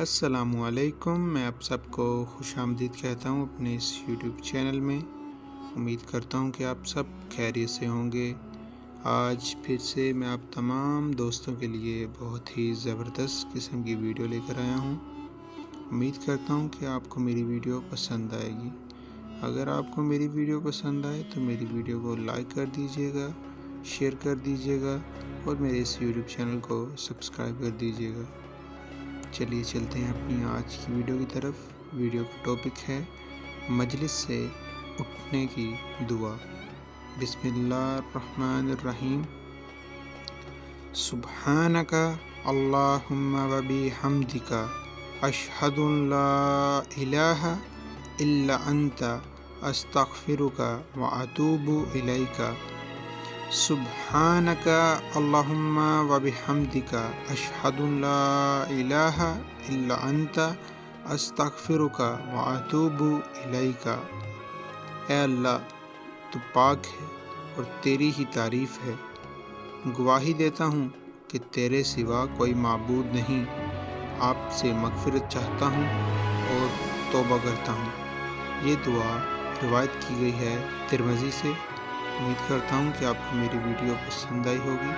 السلام علیکم، میں آپ سب کو خوش آمدید کہتا ہوں اپنے اس یوٹیوب چینل میں۔ امید کرتا ہوں کہ آپ سب خیریت سے ہوں گے۔ آج پھر سے میں آپ تمام دوستوں کے لیے بہت ہی زبردست قسم کی ویڈیو لے کر آیا ہوں۔ امید کرتا ہوں کہ آپ کو میری ویڈیو پسند آئے گی۔ اگر آپ کو میری ویڈیو پسند آئے تو میری ویڈیو کو لائک کر دیجیے گا، شیئر کر دیجیے گا اور میرے اس یوٹیوب چینل کو سبسکرائب کر دیجیے گا۔ چلیے چلتے ہیں اپنی آج کی ویڈیو کی طرف۔ ویڈیو کا ٹاپک ہے مجلس سے اٹھنے کی دعا۔ بسم اللہ الرحمن الرحیم۔ سبحانک اللہم و بحمدک اشہد ان لا الہ الا انت استغفرک و اتوب الیک۔ سبحانک اللہم و بحمدک اشہد ان لا الہ الا انت استغفرک و اتوب الیک۔ اے اللہ، تو پاک ہے اور تیری ہی تعریف ہے۔ گواہی دیتا ہوں کہ تیرے سوا کوئی معبود نہیں۔ آپ سے مغفرت چاہتا ہوں اور توبہ کرتا ہوں۔ یہ دعا روایت کی گئی ہے ترمذی سے۔ امید کرتا ہوں کہ آپ کو میری ویڈیو پسند آئی ہوگی۔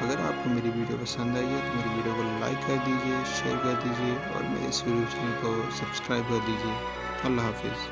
اگر آپ کو میری ویڈیو پسند آئی ہے تو میری ویڈیو کو لائک کر دیجیے، شیئر کر دیجیے اور میرے اس یوٹیوب چینل کو سبسکرائب کر دیجیے۔ اللہ حافظ۔